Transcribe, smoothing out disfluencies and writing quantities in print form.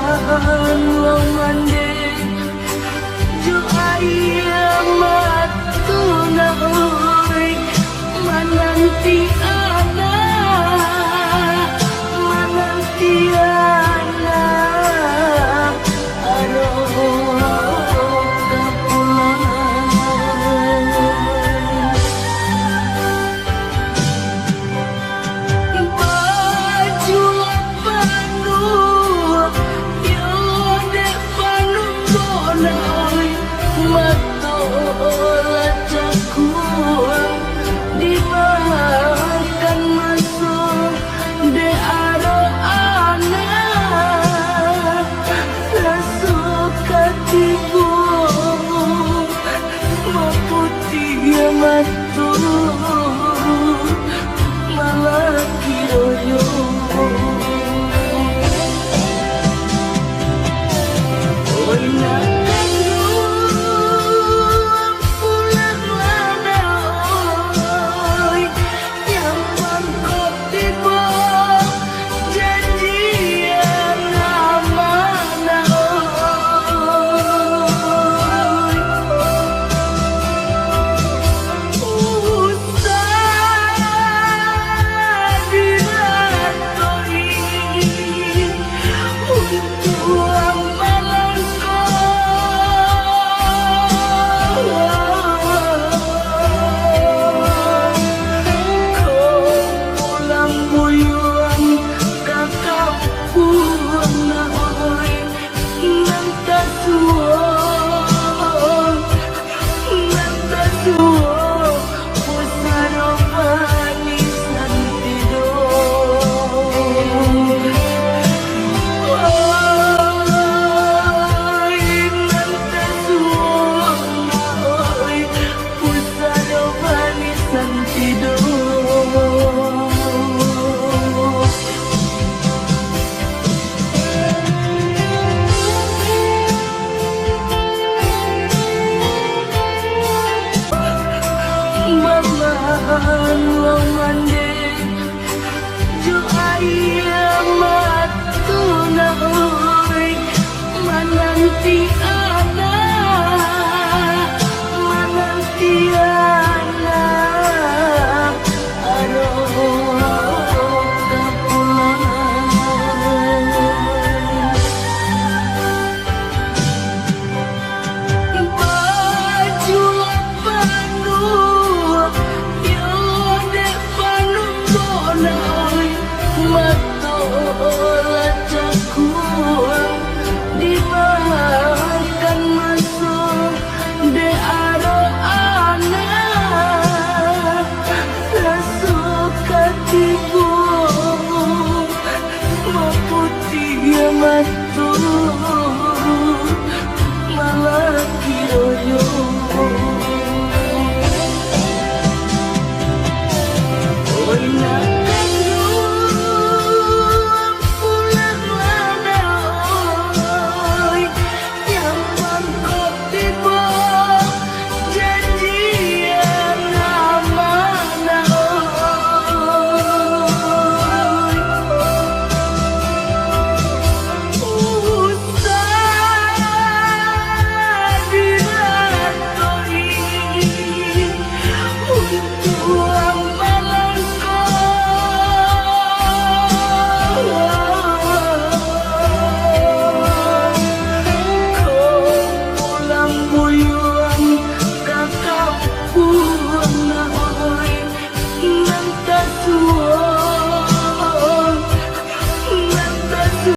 wong mande jo ayamat tunai menanti anak aroh kapulan baju panuh yo dek panuh konoi mato lacaku dimakan masuk de aro anak sesuka tibu maputih matu malah kiroyo oi nak pulang mana oi yang mangkot tiba janjian mana oi usah dirantoi untuk amalangku kau pulang buyuan kakakku